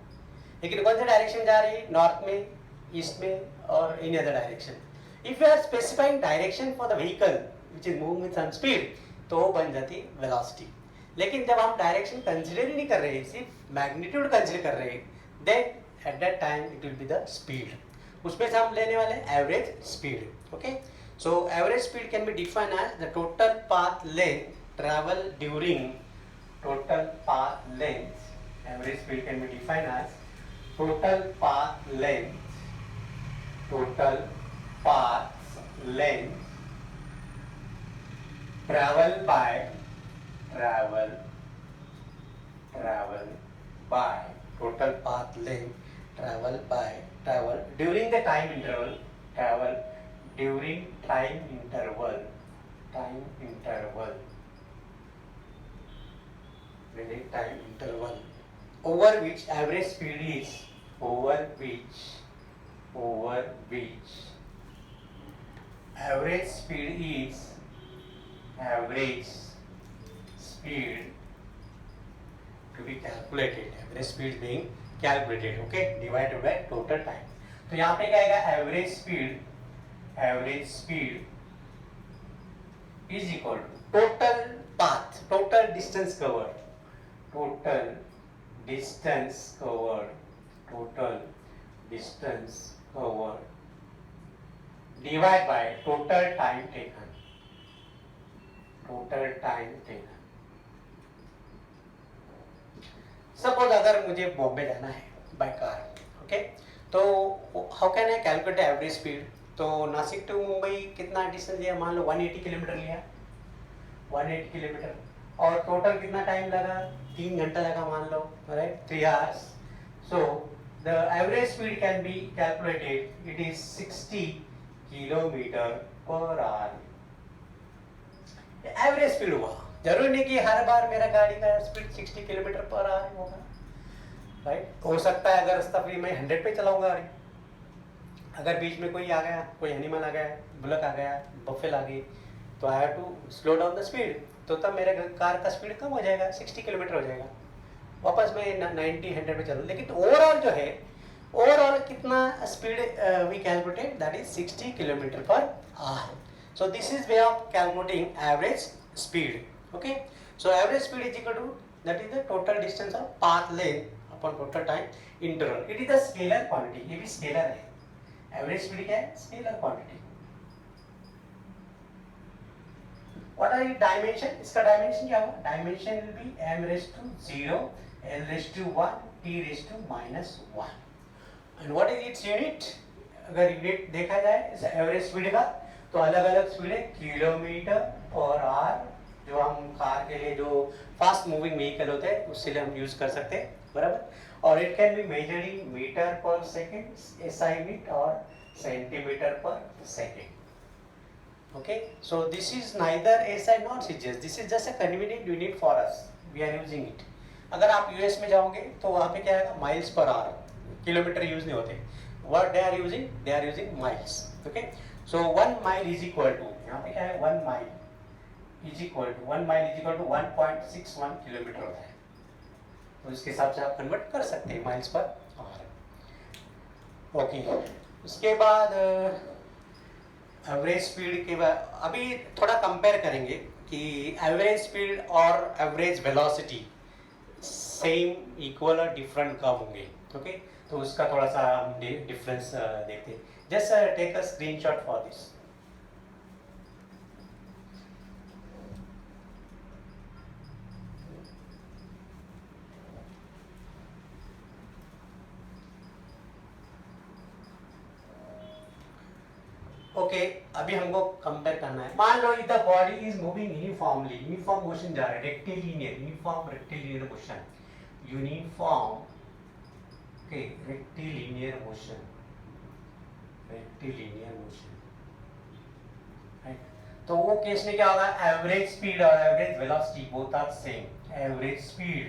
लेकिन कौन सा डायरेक्शन जा रही है, नॉर्थ में, ईस्ट में और any other direction. If you are specifying direction for the vehicle which is moving with some speed, तो वो बन जाती है वेलोसिटी। लेकिन जब हम डायरेक्शन कंसिडर ही नहीं कर रहे, सिर्फ मैग्नीट्यूड कंसिडर कर रहे हैं, then at that time it will be the speed. उसमें से हम लेने वाले average speed, okay. So average speed can be defined as the total path length travel during, total path length, average speed can be defined as total path length, total path length travel by total path length travel during the time interval, during time interval over which average speed is, over which average speed is, average speed to be calculated, average speed being calculated, okay, divided by total time। तो यहाँ पे क्या आएगा, average speed, average speed is equal to total path, total distance covered, total distance covered, total distance covered divide by total time taken, total time taken। Suppose अगर मुझे बॉम्बे जाना है by car, okay, तो how can I calculate average speed. तो Nashik to Mumbai कितना distance लिया, मान लो 180 kilometre लिया, 180 किलोमीटर, और टोटल कितना टाइम लगा, 3 घंटा लगा मान लो, right, 3 hours. So the average speed can be calculated. It is 60 kilometre per hour. Average speed हुआ, जरूरी नहीं कि हर बार मेरा गाड़ी का स्पीड 60 किलोमीटर पर आवर होगा, राइट. हो सकता है अगर रास्ता फ्री में 100 पे चलाऊंगा गाड़ी, अगर बीच में कोई आ गया, कोई एनिमल आ गया, बुलक आ गया, बफेल आ गई, तो I have to slow down the speed, तो तब मेरे कार का स्पीड कम हो जाएगा, 60 किलोमीटर हो जाएगा, वापस मैं 90-100 पे चलूँ. लेकिन ओवरऑल जो है, ओवरऑल कितना speed we calculated, that is 60 kilometre per hour. So this is way of calculating average speed. Okay, so average speed is equal to that is the total distance of path length upon total time interval. It is the scalar quantity, ये भी scalar है. Average speed क्या है? Scalar quantity. What are the dimension? इसका dimension क्या होगा? Dimension will be m raised to 0, l raised to 1, t raised to -1. And what is its unit? अगर unit देखा जाए इस एवरेज स्पीड का, तो अलग अलग स्पीड है. किलोमीटर पर आवर, जो हम कार के लिए जो फास्ट मूविंग व्हीकल होते हैं उसके लिए हम यूज कर सकते हैं, बराबर. और it can be measured in metre per second, SI unit, और centimetre per second. Okay, so this is neither SI nor CGS. This is just a convenient unit for us. We are using it. अगर आप US में जाओगे तो वहाँ पे क्या आएगा? Miles per hour. Kilometre use नहीं होते. What they are using? They are using miles. Okay, so 1 mile is equal to, यहाँ पे क्या है? 1 mile is equal to 1.61 kilometre होता है. तो इसके हिसाब से आप कन्वर्ट कर सकते हैं माइल्स पर आवर. ओके, उसके बाद एवरेज स्पीड के बाद अभी थोड़ा कंपेयर करेंगे कि एवरेज स्पीड और एवरेज वेलोसिटी सेम, इक्वल और डिफरेंट कब होंगे. ओके, तो उसका थोड़ा सा हम डिफरेंस देखते हैं. Just take a screenshot for this. Okay, अभी हमको कंपेयर करना है. मान लो if the body is moving uniformly, uniform motion जा रहा है, rectilinear, uniform rectilinear motion, uniform, okay, rectilinear motion, rectilinear motion, right. तो वो केस में क्या होगा? एवरेज स्पीड और average velocity both are same. Average speed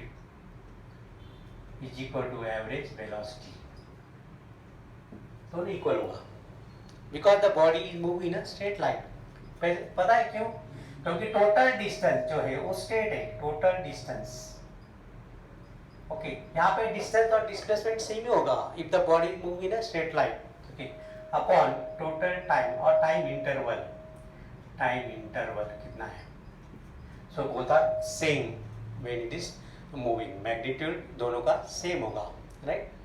is equal to average velocity, तो इक्वल होगा. Because the body is moving in a straight line. पता है क्यों? क्योंकि टोटल डिस्टेंस जो है वो स्ट्रेट है. टोटल डिस्टेंस, ओके, यहाँ पे डिस्टेंस और डिस्प्लेसमेंट सेम ही होगा if the body move in a straight line. Okay, upon total time, और टाइम इंटरवल, टाइम इंटरवल कितना है? So both are same when it is moving. Magnitude दोनों का सेम होगा, right.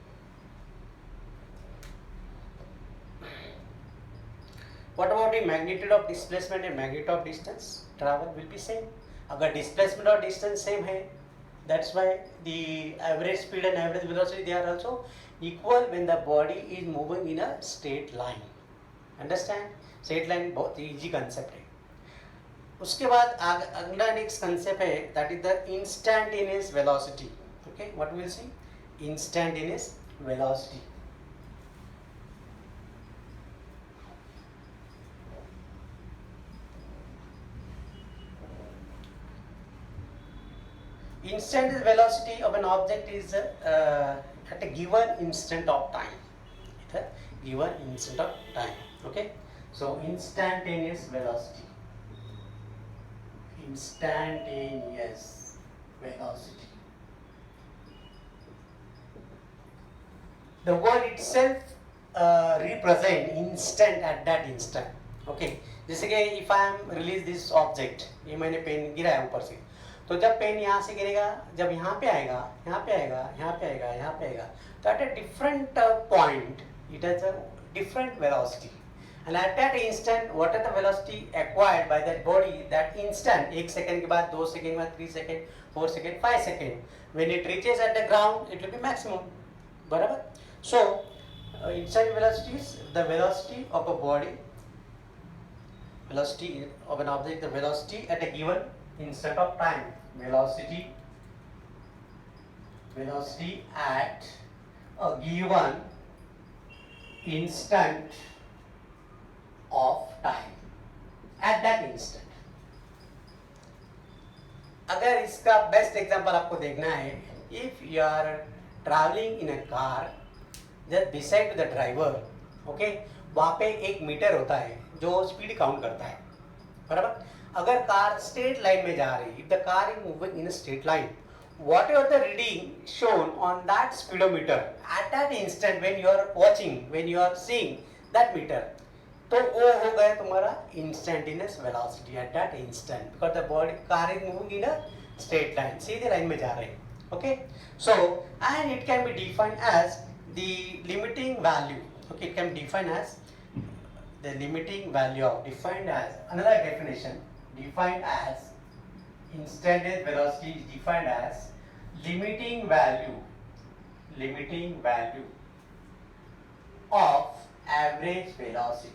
What about the magnitude of displacement and magnitude of distance? Travel will be same. अगर displacement और distance same है, that's why the average speed and average velocity they are also equal when the body is moving in a straight line. Understand? Straight line बहुत easy concept है. उसके बाद अगला next concept है, that is the instantaneous velocity. Okay, what we will see? Instantaneous velocity. Instantaneous velocity of an object is at a given instant of time. At a given instant of time. Okay. So instantaneous velocity. Instantaneous velocity. The word itself represent instant at that instant. Okay. जैसे कि if I am release this object, ये मैंने pen गिराया ऊपर से, तो जब pen यहाँ से गिरेगा, जब यहाँ पे आएगा, यहाँ पे आएगा, यहाँ पे आएगा, यहाँ पे आएगा, तो at a different point it has a different velocity. And at that instant what are the velocity acquired by that body, that instant, 1 second के बाद, 2 सेकंड के बाद, 3 second, 4 second, 5 second, when it reaches at the ground it will be maximum, बराबर. So instant velocity is the velocity of a body, velocity of an object, the velocity at a given instant of time, velocity at a given instant of time, at that instant. अगर इसका best example आपको देखना है, if you are travelling in a car, just beside the driver, okay, वहाँ पे एक metre होता है जो स्पीड काउंट करता है, बराबर. अगर कार स्ट्रेट लाइन में जा रही, if the car is moving in a straight line, whatever the reading shown on that speedometer at that instant when you are watching, when you are seeing that meter, तो वो हो गया तुम्हारा instantaneous velocity at that instant, because the body car is moving in a straight line, सीधे line में जा रहे हैं. Okay, so and it can be defined as the limiting value. Okay, it can be defined as the limiting value of, defined as, another definition, defined as instantaneous velocity is defined as limiting value of average velocity.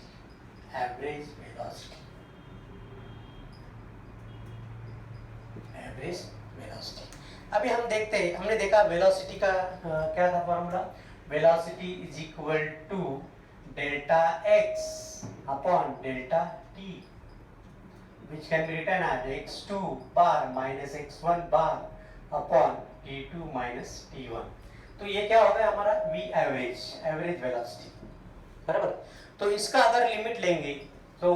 अभी हम देखते हैं, हमने देखा velocity का क्या था formula. Velocity is equal to delta X upon delta T, which can be written as x2 bar minus x1 bar upon t2 minus t1. तो ये क्या हो गया हमारा v एवरेज वेलोसिटी, बराबर. तो इसका अगर लिमिट लेंगे तो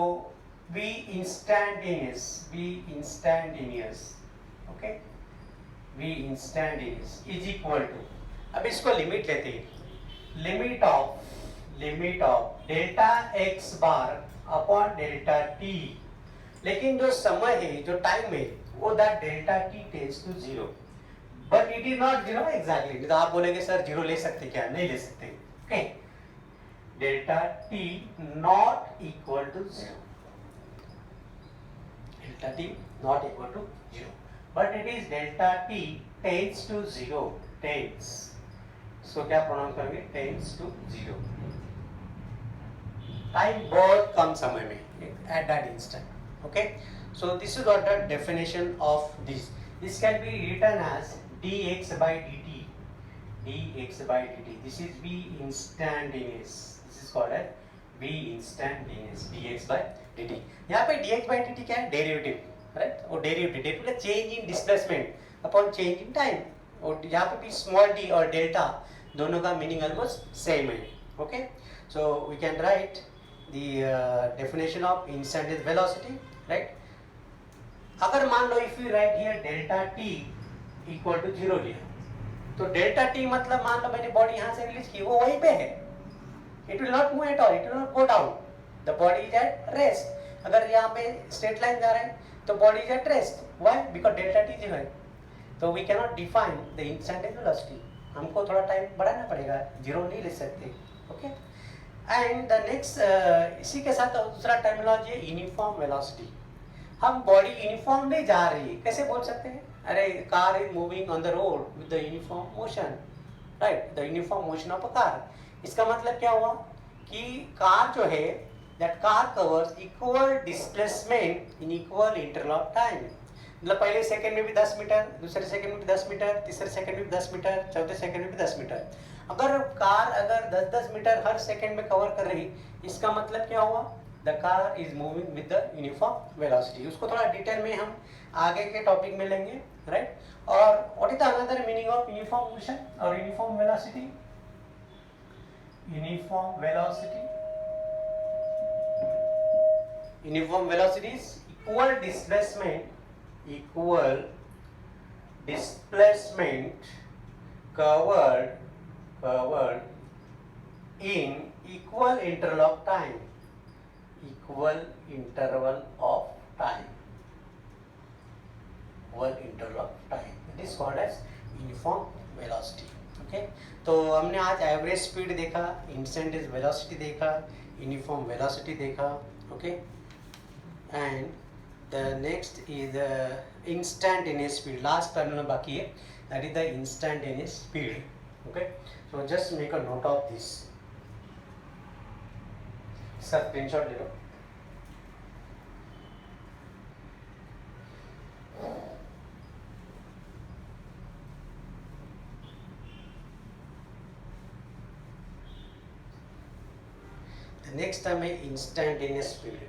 v instantaneous, okay, v instantaneous is equal to, अब इसको लिमिट लेते हैं, limit of delta x bar upon delta t, लेकिन जो समय है, जो टाइम है, वो that delta T tends to zero, but it is not zero exactly. तो आप बोलेंगे सर जीरो ले सकते क्या? नहीं ले सकते. Okay, delta T not equal to zero, delta T not equal to zero, but it is delta T tends to zero, tends, so क्या प्रोनाउंस करेंगे, टेंड्स टू जीरो. टाइम बहुत कम समय में, eight that instant. Okay, so this is what the definition of this. This can be written as dx by dt. This is v instantaneous. This is called as v instantaneous, dx by dt. यहाँ पे dx by dt क्या है? Derivative, right? और derivative का change in displacement upon change in time. और यहाँ पे भी small d और delta दोनों का meaning almost same है. Okay, so we can write the definition of instantaneous velocity. Right, अगर मान लो if you write here delta T equal to zero लिया, तो डेल्टा टी मतलब मान लो मैंने बॉडी यहाँ से रिलीज की, वो वहीं पे है, it will not move at all, it will not go down, the body is at rest. अगर यहाँ पे स्ट्रेट लाइन जा रहे हैं तो body is at rest, why? Because delta T zero है. तो we can not define the instantaneous velocity, हमको थोड़ा टाइम बढ़ाना पड़ेगा, जीरो नहीं ले सकते. ओके, एंड द नेक्स्ट, इसी के साथ दूसरा टर्मिनोलॉजी है यूनिफॉर्म वेलोसिटी. हम बॉडी यूनिफॉर्म नहीं जा रही है, कैसे बोल सकते हैं? अरे car is moving on the road with the uniform motion, right, the uniform motion of a car. इसका मतलब क्या हुआ कि कार जो है, that car covers equal displacement in equal interval of time. मतलब पहले सेकंड में भी 10 मीटर, दूसरे सेकंड में भी 10 मीटर, तीसरे सेकंड में भी 10 मीटर, चौथे सेकंड में भी 10 मीटर. अगर कार 10-10 मीटर हर सेकंड में कवर कर रही, इसका मतलब क्या हुआ? The car is moving with the uniform velocity. उसको थोड़ा डिटेल में हम आगे के टॉपिक में लेंगे, राइट. और what is the another meaning of uniform motion और uniform velocity? Uniform velocity is equal displacement covered in equal interval of time. It is called as uniform velocity. Okay, तो हमने आज एवरेज स्पीड देखा, instantaneous velocity देखा, uniform velocity देखा. Okay, and the next is instantaneous speed. Last terminal बाकी है, that is the instantaneous speed. Okay, so just make a note of this. Sir, screenshot ले लो. नेक्स्ट टर्म है instantaneous speed.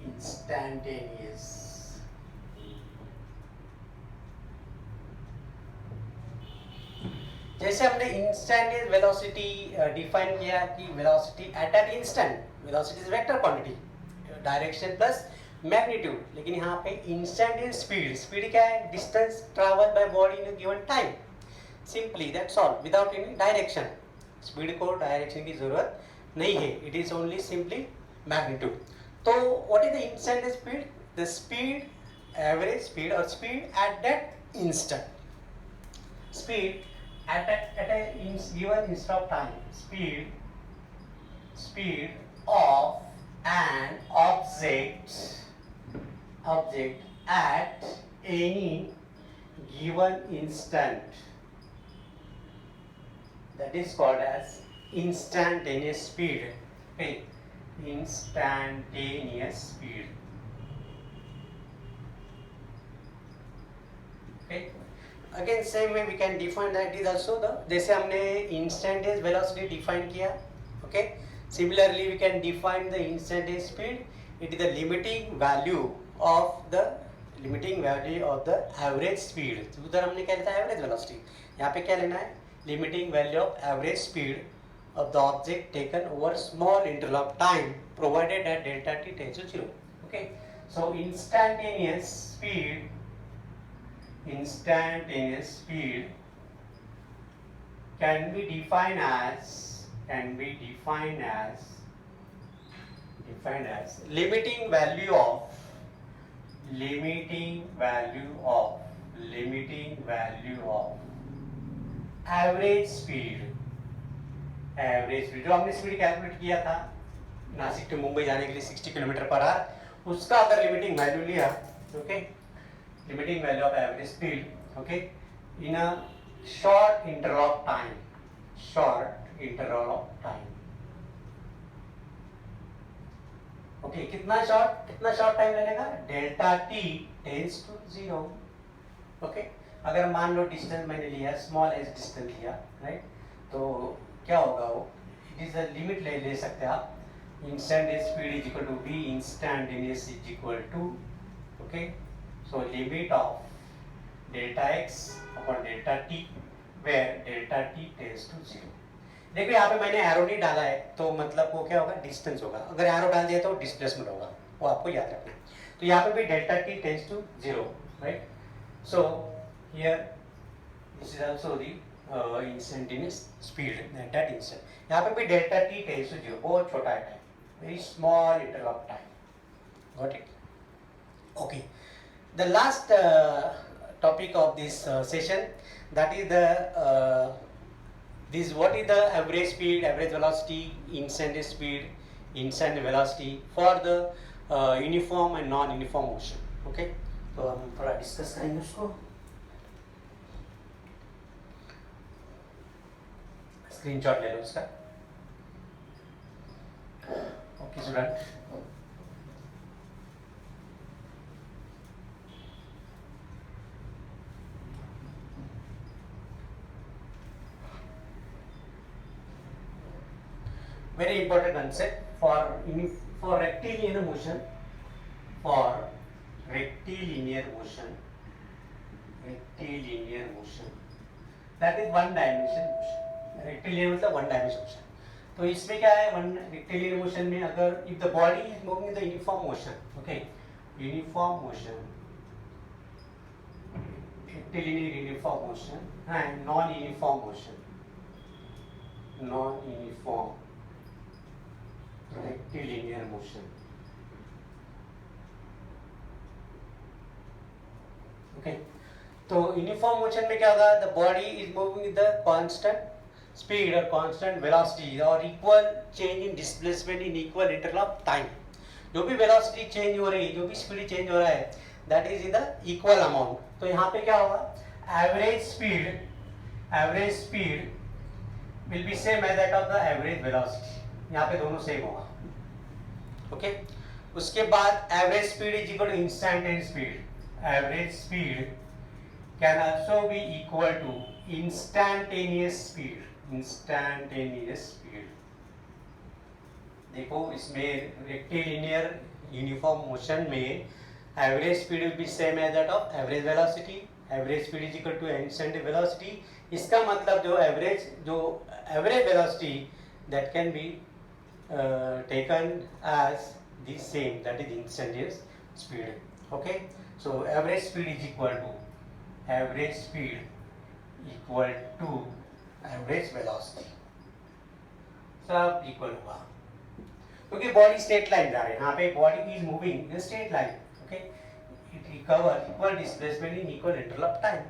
Instantaneous. जैसे हमने instantaneous velocity define किया कि velocity at an instant. Velocity is vector quantity, direction plus magnitude. लेकिन यहाँ पे इंस्टेंटेनियस स्पीड, स्पीड क्या है? Distance travel by body in a given time. Simply that's all, without any direction. Speed को direction की जरूरत नहीं है, it is only simply magnitude. तो what is the instantaneous speed? The speed, average speed और speed at that instant. Speed at a given instant of time. Speed of an object at any given instant, that is called as instantaneous speed. Okay, instantaneous speed. Okay, again same way we can define that is also the, जैसे हमने instantaneous velocity define किया. Okay, similarly we can define the instantaneous speed. It is the limiting value of the average speed. उधर हमने क्या लिखा है? average velocity. यहाँ पे क्या लेना है? limiting value of average speed of the object taken over small interval of time provided that delta t tends to 0. Okay, so instantaneous speed can be defined as limiting value of average speed. जो हमने speed calculate किया था Nashik to Mumbai जाने के लिए 60 kilometre per our, उसका अगर limiting value लिया, okay, limiting value of average speed, okay, in a short interval of time. Okay, कितना short टाइम लेगा? delta t tends to 0. okay, अगर मान लो डिस्टेंस मैंने लिया, स्मॉल एज डिस्टेंस लिया, राइट, तो क्या होगा? वो इट इज अ लिमिट ले सकते हैं आप. Instantaneous speed is equal to v instantaneous is equal to, okay, so limit of delta x upon delta t where delta t tends to 0. देखो यहाँ पे मैंने एरो नहीं डाला है, तो मतलब वो क्या होगा? डिस्टेंस होगा. अगर एरो डाल दिया तो डिस्प्लेसमेंट होगा, वो आपको याद रखना है. तो यहाँ पे भी delta T tends to 0, right. So here this is also the instantaneous speed at that instant. यहाँ पे भी डेल्टा टी टेंड्स टू 0, बहुत छोटा है time, very small interval of time. Got it? Okay. The last topic of this session, that is the what is the average speed, average velocity, instantaneous speed, instantaneous velocity for the uniform and non-uniform motion. Okay, तो हम थोड़ा discuss करेंगे उसको. Screenshot ले लो उसका. Okay student, very important concept for rectilinear motion. Rectilinear motion, that is one dimension motion. Rectilinear मतलब one dimension motion. तो इसमें क्या है? one rectilinear motion में अगर if the body is moving in the uniform motion, okay, uniform motion, rectilinear uniform motion and non-uniform motion, non-uniform rectilinear motion. Okay, तो uniform motion में क्या होगा? The body is moving with the constant speed और constant velocity और equal change in displacement in equal interval of time. जो भी velocity change हो रही है, जो भी स्पीड चेंज हो रहा है, that is in the equal amount. तो यहाँ पे क्या होगा? Average speed will be same as that of the average velocity. यहाँ पे दोनों सेम होगा. ओके, उसके बाद average speed is equal to instantaneous speed. Average speed can also be equal to instantaneous speed. Instantaneous speed. देखो इसमें rectilinear uniform motion में average speed will be same as that of average velocity, average speed is equal to instant velocity. इसका मतलब जो average velocity that can be taken as the same, that is instantaneous speed. Okay, so average speed is equal to average velocity, सब equal होगा क्योंकि body straight line जा रही है, यहाँ पे body is moving in straight line. Okay, it recover equal displacement in equal interval of time,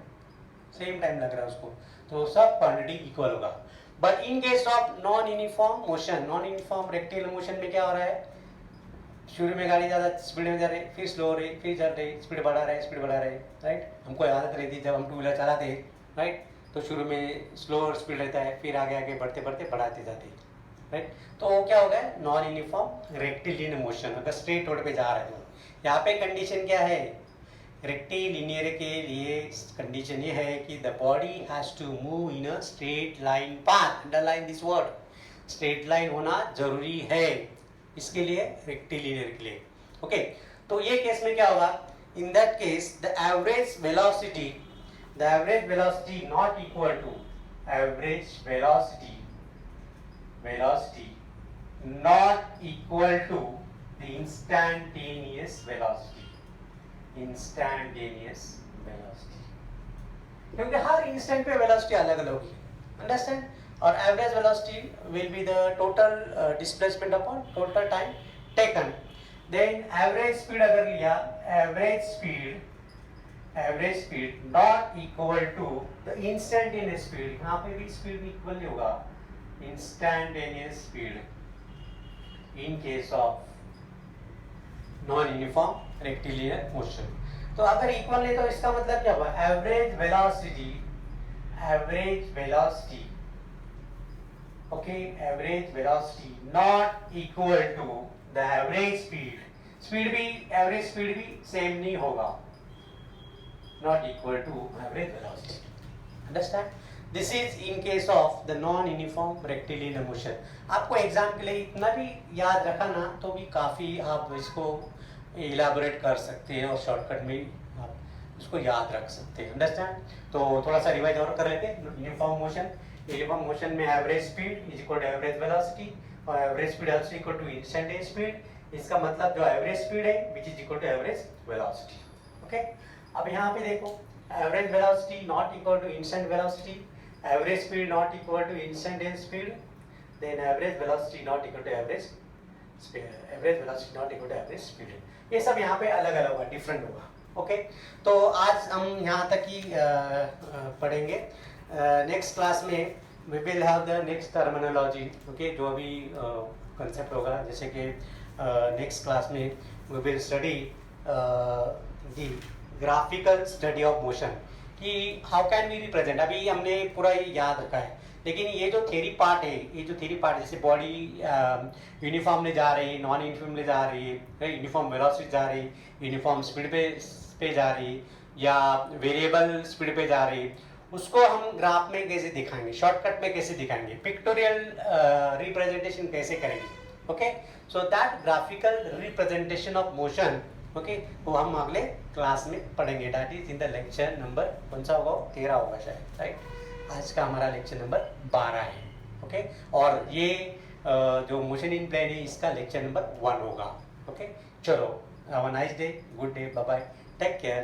same time लग रहा है उसको, तो सब क्वांटिटी इक्वल होगा। But in case of non uniform motion, non uniform rectangular motion में क्या हो रहा है, शुरू में गाड़ी ज़्यादा स्पीड में जा रही है, फिर स्लो हो रही, फिर चल रही, स्पीड बढ़ा रहे, राइट। हमको आदत रहती है जब हम टू व्हीलर चलाते हैं, राइट, तो शुरू में स्लो स्पीड रहता है, फिर आगे आगे बढ़ते बढ़ते बढ़ाते जाते हैं, राइट। तो क्या हो गया, नॉन यूनिफॉर्म रेक्टिलिनियर मोशन। अगर स्ट्रेट रोड पे जा रहे हो, यहाँ पे कंडीशन क्या है, रेक्टिलिनियर के लिए कंडीशन ये है कि the body has to move in a straight line path. Underline this word, straight line होना जरूरी है इसके लिए, रेक्टिलिनियर के लिए। ओके, तो ये केस में क्या होगा, in that case the average velocity not equal to average velocity not equal to the instantaneous velocity, क्योंकि हर इंस्टेंट पे वेलोसिटी अलग अलग होगी, अंडरस्टैंड। और average velocity will be the total displacement upon total time taken. Then average speed अगर लिया, average speed not equal to the instantaneous speed, यहाँ पे भी स्पीड इक्वल नहीं होगा, instantaneous speed in case of non-uniform rectilinear motion। तो अगर equal नहीं तो इसका मतलब क्या हुआ, average velocity okay, average velocity not equal to the average speed भी एवरेज स्पीड भी सेम नहीं होगा, not equal to average velocity, understand. This is in case of the non uniform rectilinear motion. आपको एग्जाम के लिए इतना भी याद रखा ना तो भी काफ़ी आप इसको इलाबोरेट कर सकते हैं और शॉर्टकट में आप इसको याद रख सकते हैं, अंडरस्टैंड। तो थोड़ा सा रिवाइज और कर लेते हैं। यूनिफॉर्म मोशन में average speed is equal to average velocity और average speed also equal to instantaneous speed. इसका मतलब जो एवरेज स्पीड है which is equal to average velocity. Okay, अब यहाँ पे देखो, average velocity not equal to instant velocity, average speed not equal to instantaneous speed, then average velocity not equal to average speed। ये सब यहाँ पे अलग अलग होगा, डिफरेंट होगा। ओके, तो आज हम यहाँ तक ही पढ़ेंगे। नेक्स्ट क्लास में we will have the next terminology, okay, जो अभी कंसेप्ट होगा, जैसे कि नेक्स्ट क्लास में we will study the graphical study of motion, कि हाउ कैन वी रिप्रेजेंट। अभी हमने पूरा याद रखा है, लेकिन ये जो थ्योरी पार्ट है, जैसे बॉडी यूनिफॉर्म में जा रही है, नॉन यूनिफॉर्म में जा रही है, यूनिफॉर्म वेलोसिटी जा रही, यूनिफॉर्म स्पीड पे जा रही, या वेरिएबल स्पीड पे जा रही, उसको हम ग्राफ में कैसे दिखाएंगे, शॉर्टकट में कैसे दिखाएंगे, पिक्टोरियल रिप्रेजेंटेशन कैसे करेंगे। Okay, so that graphical representation of motion, okay, वो हम अगले क्लास में पढ़ेंगे। That is in the lecture number कौन सा होगा, 13 होगा शायद, राइट। आज का हमारा लेक्चर नंबर 12 है। ओके, और ये जो मोशन इन प्लेन है इसका लेक्चर नंबर 1 होगा। ओके, चलो, have a nice day, good day, bye bye, take care.